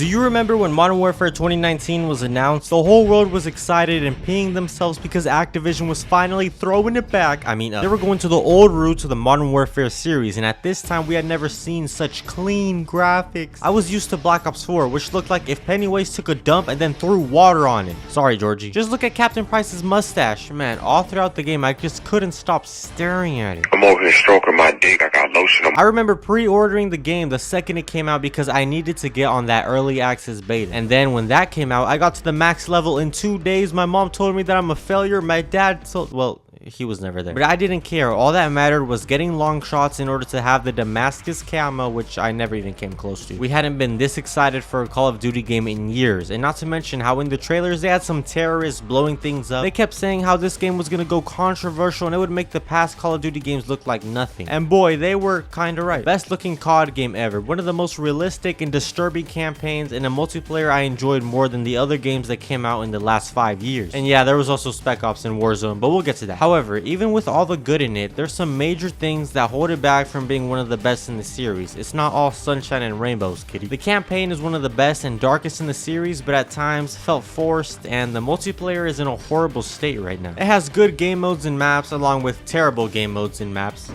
Do you remember when Modern Warfare 2019 was announced? The whole world was excited and peeing themselves because Activision was finally throwing it back. I mean, they were going to the old roots of the Modern Warfare series, and at this time we had never seen such clean graphics. I was used to Black Ops 4, which looked like if Pennywise took a dump and then threw water on it. Sorry, Georgie. Just look at Captain Price's mustache. Man, all throughout the game I just couldn't stop staring at it. I'm over here stroking my dick. I got lotion on. I remember pre-ordering the game the second it came out because I needed to get on that early access beta. And then when that came out, I got to the max level in 2 days. My mom told me that I'm a failure. My dad told, well, he was never there, but I didn't care. All that mattered was getting long shots in order to have the Damascus camo, which I never even came close to. We hadn't been this excited for a Call of Duty game in years, and not to mention how in the trailers they had some terrorists blowing things up. They kept saying how this game was gonna go controversial and it would make the past Call of Duty games look like nothing, and boy, they were kinda right. Best looking COD game ever, one of the most realistic and disturbing campaigns, and a multiplayer I enjoyed more than the other games that came out in the last 5 years. And yeah, there was also Spec Ops and Warzone, but we'll get to that. However, even with all the good in it, there's some major things that hold it back from being one of the best in the series. It's not all sunshine and rainbows, kitty. The campaign is one of the best and darkest in the series, but at times felt forced, and the multiplayer is in a horrible state right now. It has good game modes and maps along with terrible game modes and maps.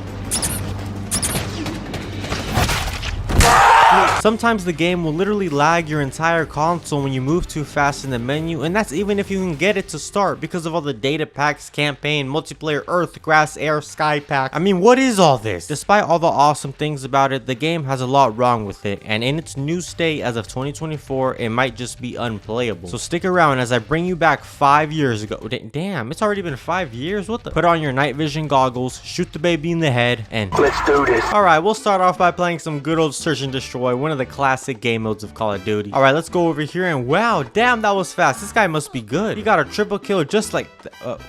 Sometimes the game will literally lag your entire console when you move too fast in the menu, and that's even if you can get it to start because of all the data packs, campaign, multiplayer, earth, grass, air, sky pack. I mean, what is all this? Despite all the awesome things about it, the game has a lot wrong with it, and in its new state as of 2024, it might just be unplayable. So stick around as I bring you back 5 years ago. Damn, it's already been 5 years? What the? Put on your night vision goggles, shoot the baby in the head, and Let's do this. Alright, we'll start off by playing some good old Search and Destroy, one of the classic game modes of Call of Duty. Alright, let's go over here, and wow, damn, that was fast. This guy must be good. He got a triple kill just like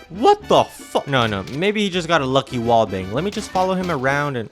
what the fuck? No, maybe he just got a lucky wall bang. Let me just follow him around and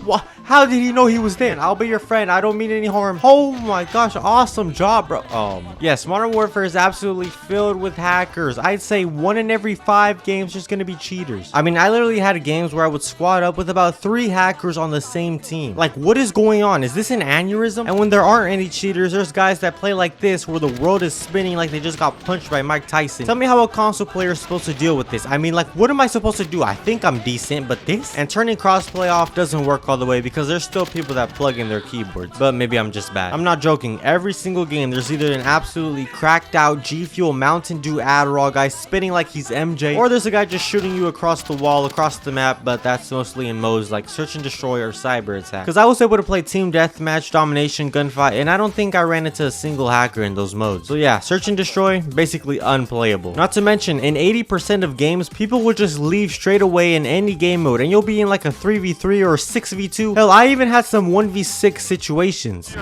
what? How did he know he was there? I'll be your friend. I don't mean any harm. Oh my gosh, awesome job, bro. Yes, Modern Warfare is absolutely filled with hackers. I'd say 1 in every 5 games just gonna be cheaters. I mean, I literally had games where I would squad up with about 3 hackers on the same team. Like, what is going on? Is this an aneurysm? And when there aren't any cheaters, there's guys that play like this where the world is spinning like they just got punched by Mike Tyson. Tell me how a console player is supposed to deal with this. I mean, like, what am I supposed to do? I think I'm decent, but this? And turning crossplay off doesn't work all the way because there's still people that plug in their keyboards. But maybe I'm just bad. I'm not joking. Every single game, there's either an absolutely cracked out G Fuel Mountain Dew Adderall guy spinning like he's MJ, or there's a guy just shooting you across the wall, across the map, but that's mostly in modes like Search and Destroy or Cyber Attack. Because I was able to play Team Deathmatch, Domination, Gunfight, and I don't think I ran into a single hacker in those modes. So yeah, Search and Destroy, basically unplayable. Not to mention, in 80% of games, people will just leave straight away in any game mode, and you'll be in like a 3v3 or 6v2. Hell, I even had some 1v6 situations.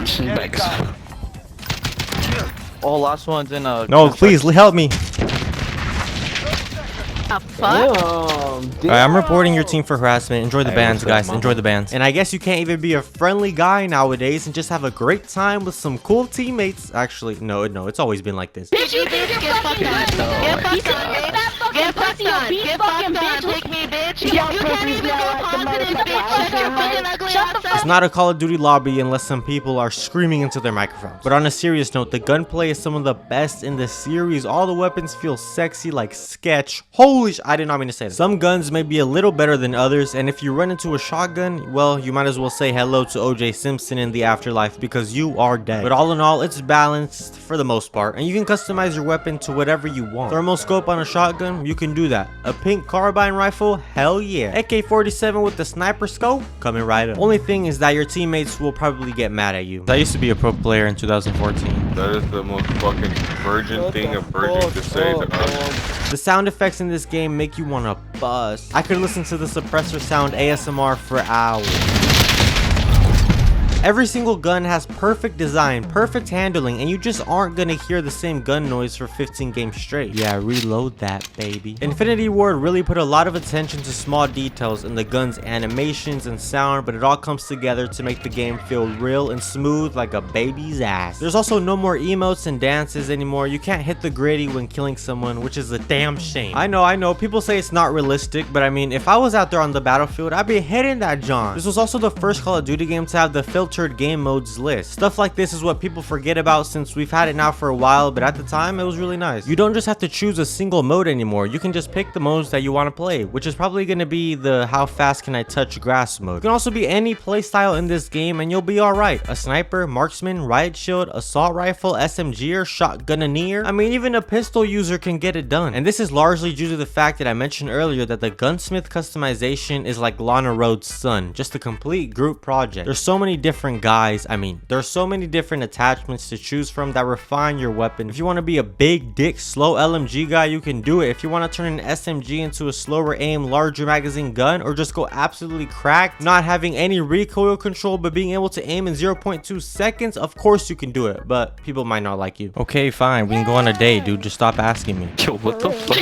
Oh, last one's in a... No, please, help me. Fuck? Alright, I'm reporting your team for harassment. Enjoy the bans, guys. Enjoy the bans. And I guess you can't even be a friendly guy nowadays and just have a great time with some cool teammates. Actually, no, it's always been like this. Bitch, you bitch, get fucked on. Get fucked on. Get fucked on. Get fucking bitch. Lick me, bitch. You can't even go positive, bitch. Shut your fucking ugly ass up. It's not a Call of Duty lobby unless some people are screaming into their microphones. But on a serious note, the gunplay is some of the best in the series. All the weapons feel sexy like sketch. Holy sh! I did not mean to say that. Some guns may be a little better than others, and if you run into a shotgun, well, you might as well say hello to OJ Simpson in the afterlife because you are dead. But all in all, it's balanced for the most part, and you can customize your weapon to whatever you want. Thermoscope on a shotgun, you can do that. A pink carbine rifle, hell yeah. AK-47 with the sniper scope, coming right up. Only thing is that your teammates will probably get mad at you. I used to be a pro player in 2014. That is the most fucking virgin thing a virgin to say to us. The sound effects in this game make you want to bust. I could listen to the suppressor sound ASMR for hours. Every single gun has perfect design, perfect handling, and you just aren't gonna hear the same gun noise for 15 games straight. Yeah, reload that, baby. Infinity Ward really put a lot of attention to small details in the gun's animations and sound, but it all comes together to make the game feel real and smooth like a baby's ass. There's also no more emotes and dances anymore. You can't hit the gritty when killing someone, which is a damn shame. I know, people say it's not realistic, but I mean, if I was out there on the battlefield, I'd be hitting that John. This was also the first Call of Duty game to have the filter unfiltered game modes list. Stuff like this is what people forget about since we've had it now for a while, but at the time it was really nice. You don't just have to choose a single mode anymore. You can just pick the modes that you want to play, which is probably going to be the how fast can I touch grass mode. It can also be any playstyle in this game and you'll be alright. A sniper, marksman, riot shield, assault rifle, SMGer, shotgunneer. I mean, even a pistol user can get it done. And this is largely due to the fact that I mentioned earlier that the gunsmith customization is like Lana Rhodes' son, just a complete group project. There's so many different guys. I mean, there's so many different attachments to choose from that refine your weapon. If you want to be a big dick slow LMG guy, you can do it. If you want to turn an SMG into a slower aim, larger magazine gun, or just go absolutely cracked, not having any recoil control but being able to aim in 0.2 seconds, of course you can do it, but people might not like you. Okay, fine, we can go on a date, dude. Just stop asking me. Yo, what the fuck?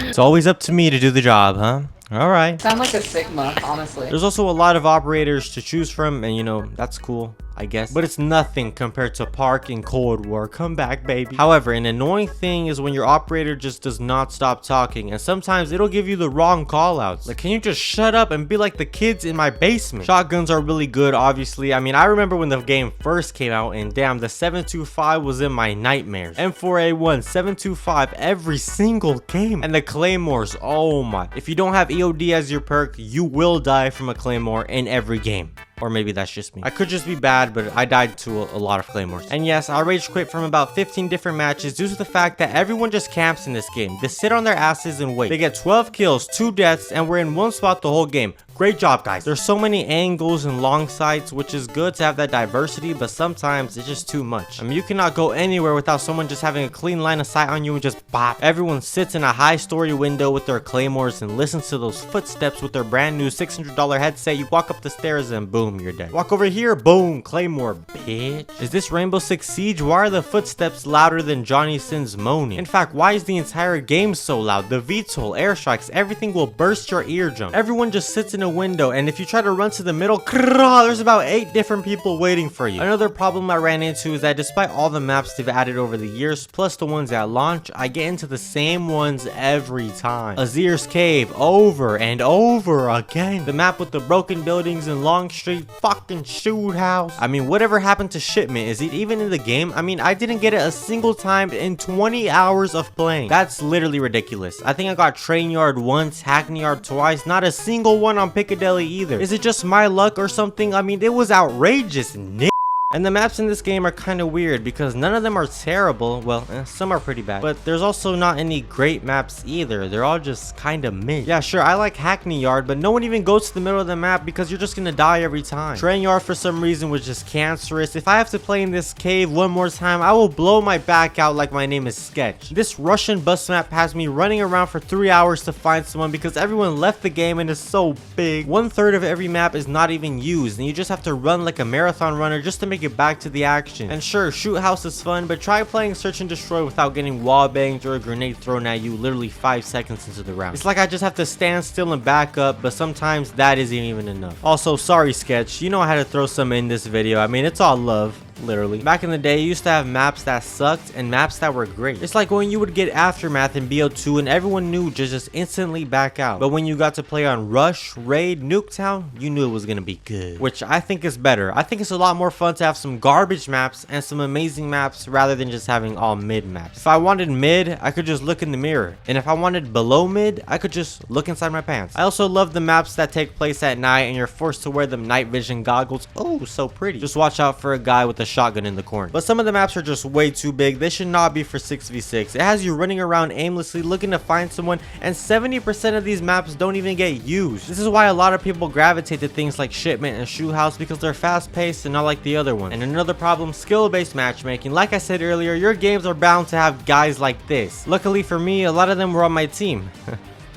It's always up to me to do the job, huh? Alright. Sound like a Sigma, honestly. There's also a lot of operators to choose from, and you know, that's cool, I guess. But it's nothing compared to Park in Cold War. Come back, baby. However, an annoying thing is when your operator just does not stop talking, and sometimes it'll give you the wrong callouts. Like, can you just shut up and be like the kids in my basement? Shotguns are really good, obviously. I mean, I remember when the game first came out, and damn, the 725 was in my nightmares. M4A1, 725 every single game. And the Claymores, oh my. If you don't have EOD as your perk, you will die from a Claymore in every game. Or maybe that's just me. I could just be bad, but I died to a lot of claymores. And yes, I rage quit from about 15 different matches due to the fact that everyone just camps in this game. They sit on their asses and wait. They get 12 kills, 2 deaths, and we're in one spot the whole game. Great job, guys. There's so many angles and long sights, which is good to have that diversity, but sometimes it's just too much. I mean, you cannot go anywhere without someone just having a clean line of sight on you and just bop. Everyone sits in a high story window with their claymores and listens to those footsteps with their brand new $600 headset. You walk up the stairs and boom, you're dead. Walk over here, boom, claymore, bitch. Is this Rainbow Six Siege? Why are the footsteps louder than Johnny Sins moaning? In fact, why is the entire game so loud? The VTOL, airstrikes, everything will burst your eardrum. Everyone just sits in a window, and if you try to run to the middle, there's about 8 different people waiting for you. Another problem I ran into is that despite all the maps they've added over the years, plus the ones at launch, I get into the same ones every time. Azir's Cave, over and over again. The map with the broken buildings and Long Street, fucking shoot house. I mean, whatever happened to shipment? Is it even in the game? I mean, I didn't get it a single time in 20 hours of playing. That's literally ridiculous. I think I got Train Yard once, Hackney Yard twice, not a single one on Piccadilly either. Is it just my luck or something? I mean, it was outrageous, Nick. And the maps in this game are kind of weird because none of them are terrible. Well, some are pretty bad, but there's also not any great maps either. They're all just kind of mid. Yeah, sure, I like Hackney Yard, but no one even goes to the middle of the map because you're just gonna die every time. Train Yard for some reason was just cancerous. If I have to play in this cave one more time, I will blow my back out like my name is Sketch. This Russian bus map has me running around for 3 hours to find someone because everyone left the game and it's so big. 1/3 of every map is not even used, and you just have to run like a marathon runner just to make it back to the action. And sure, shoot house is fun, but try playing search and destroy without getting wall banged or a grenade thrown at you literally 5 seconds into the round. It's like I just have to stand still and back up, but sometimes that isn't even enough. Also, sorry Sketch, you know I had to throw some in this video. I mean, it's all love. Literally. Back in the day, you used to have maps that sucked and maps that were great. It's like when you would get Aftermath in BO2 and everyone knew to just instantly back out. But when you got to play on Rush, Raid, Nuketown, you knew it was gonna be good. Which I think is better. I think it's a lot more fun to have some garbage maps and some amazing maps rather than just having all mid maps. If I wanted mid, I could just look in the mirror. And if I wanted below mid, I could just look inside my pants. I also love the maps that take place at night and you're forced to wear them night vision goggles. Oh, so pretty. Just watch out for a guy with a shotgun in the corner. But some of the maps are just way too big. They should not be for 6v6. It has you running around aimlessly looking to find someone, and 70% of these maps don't even get used. This is why a lot of people gravitate to things like Shipment and Shoe House because they're fast paced and not like the other ones. And another problem, skill-based matchmaking. Like I said earlier, your games are bound to have guys like this. Luckily for me, a lot of them were on my team.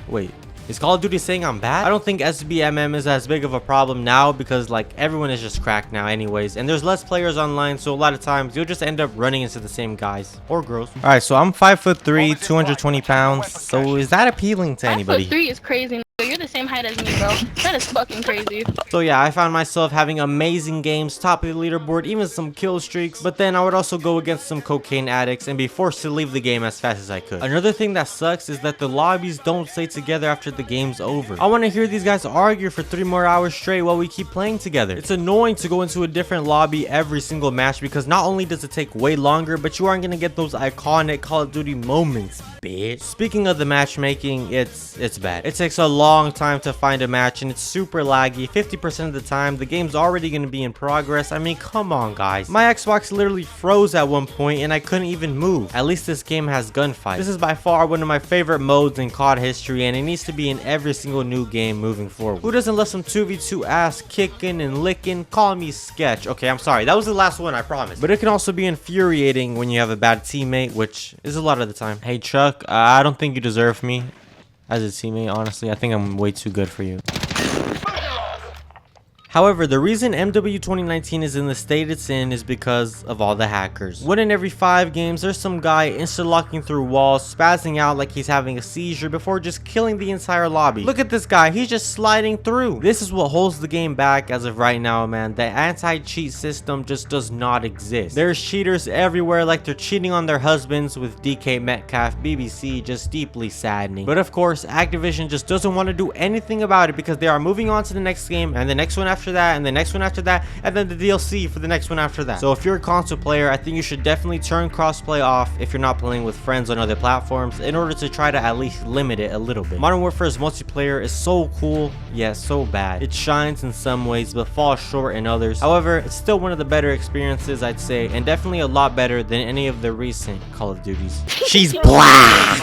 Wait. Is Call of Duty saying I'm bad? I don't think SBMM is as big of a problem now because like everyone is just cracked now anyways, and there's less players online, so a lot of times you'll just end up running into the same guys or girls. All right, so I'm 5'3", 220 pounds. So is that appealing to anybody? 5'3" is crazy. You're the same same height as me, bro. That is fucking crazy. So yeah, I found myself having amazing games, top of the leaderboard, even some kill streaks, but then I would also go against some cocaine addicts and be forced to leave the game as fast as I could. Another thing that sucks is that the lobbies don't stay together after the game's over. I want to hear these guys argue for 3 more hours straight while we keep playing together. It's annoying to go into a different lobby every single match because not only does it take way longer, but you aren't gonna get those iconic Call of Duty moments, bitch. Speaking of the matchmaking, it's bad. It takes a long time to find a match and it's super laggy. 50% of the time, the game's already gonna be in progress. I mean, come on, guys. My Xbox literally froze at one point and I couldn't even move. At least this game has Gunfight. This is by far one of my favorite modes in COD history and it needs to be in every single new game moving forward. Who doesn't love some 2v2 ass kicking and licking? Call me sketch. Okay, I'm sorry. That was the last one, I promise. But it can also be infuriating when you have a bad teammate, which is a lot of the time. Hey, Chuck, I don't think you deserve me as a teammate, honestly. I think I'm way too good for you. However, the reason MW 2019 is in the state it's in is because of all the hackers. 1 in every 5 games, there's some guy insta-locking through walls, spazzing out like he's having a seizure before just killing the entire lobby. Look at this guy, he's just sliding through. This is what holds the game back as of right now, man. The anti-cheat system just does not exist. There's cheaters everywhere like they're cheating on their husbands with DK Metcalf, BBC, just deeply saddening. But of course, Activision just doesn't want to do anything about it because they are moving on to the next game and the next one after that and the next one after that and then the DLC for the next one after that. So if you're a console player, I think you should definitely turn crossplay off if you're not playing with friends on other platforms in order to try to at least limit it a little bit. Modern Warfare's multiplayer is so cool, yet so bad. It shines in some ways but falls short in others. However, it's still one of the better experiences, I'd say, and definitely a lot better than any of the recent Call of Duties. She's black!